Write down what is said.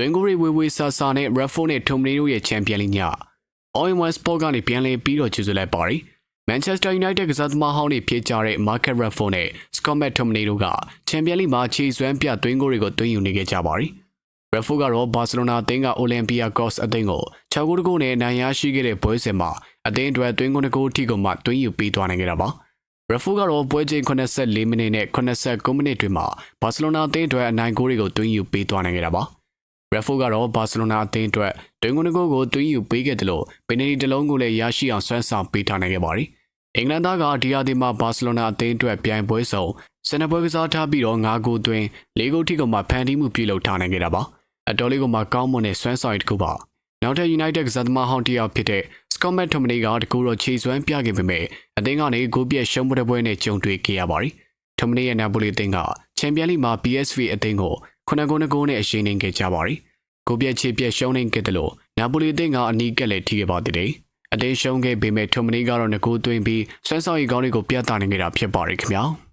တွင်ကိုရီဝေဝေဆာဆာနဲ့ Raffo နဲ့ Tomley တို့ရဲ့ချန်ပီယံလိည All-in-one Sport ကနေပြန်လည်ပြီးတော့ကျေးဇူးလိုက်ပါရီ Manchester United ကစားသမားဟောင်းတွေဖြစ်ကြတဲ့ Marcus Raffo နဲ့ Scott McTominay တို့ကချန်ပီယံလိမှာခြေစွမ်းပြတွင်ကိုရီကိုတွင်ယူနေခဲ့ကြပါရီ Raffo ကတော့ Barcelona အသင်းက Olympiacos အသင်းကို6ဂိုးတကိုးနဲ့နိုင်ရရှိခဲ့တဲ့ပွဲစဉ်မှာအသင်းအတွက်တွင်ကို2ဂိုးထိကိုမှတွင်ယူပေးသွားနိုင်ခဲ့တာပါRaffo ကတော့ပွဲချိန်84မိနစ်နဲ့89မိနစ်တွင်မှာဘာစီလိုနာအသင်းအတွက်အနိုင်ဂိုးတွေကိုတွင်ယူပေးသွားနိုင်ခဲ့တာပါ။ Raffo ကတော့ဘာစီလိုနာအသင်းအတွက်တွင်ကို2ဂိုးကိုတွင်ယူပေးခဲ့တယ်လို့ပင်နယ်တီတစ်လုံးကိုလည်းရရှိအောင်ဆွမ်းဆောင်ပေးထားနိုင်ခဲ့ပါသည်။အင်္ဂလန်သားကဒီယာဒီမှာဘာစီလိုနာအသင်းအတွက်ပြိုင်ပွဲဆောင်စနပွဲကစားထားပြီးတော့9ဂိုးသွင်း4ဂိုးထိကမှဖန်တီးမှုပြုလုပ်ထားနိုင်ခဲ့တာပါ။အတော်လေးကမှကောင်းမွန်တဲ့ဆွမ်းဆောင်ရည်တစ်ခုပါ။နောက်ထပ် United ကစားသမားဟောင်းတစ်ယောက်ဖြစ်တဲ့Scott McTominay ကတကူတော့ခြေစွမ်းပြခဲ့ပေမဲ့အသင်းကနေဂိုးပြက်ရှုံးပွဲနဲ့ကြုံတွေ့ခဲ့ရပါတယ်။ Tomley ရဲ့ Napoli အသင်းကချန်ပီယံလိမှာ PSV အသင်းကို9ဂိုး2ဂိုးနဲ့အရှိန်နှိမ်ခဲ့ကြပါတယ်။ဂိုးပြက်ခြေပြက်ရှုံးနှိမ်ခဲ့တယ်လို့ Napoli အသင်းကအနီးကပ်လည်းထိခဲ့ပါသေးတယ်။အသင်းရှုံးခဲ့ပေမဲ့ Tomley ကတော့2ဂိုးသွင်းပြီးဆွမ်းဆောင်ရည်ကောင်းတွေကိုပြသနိုင်ခဲ့တာဖြစ်ပါတယ်ခင်ဗျာ။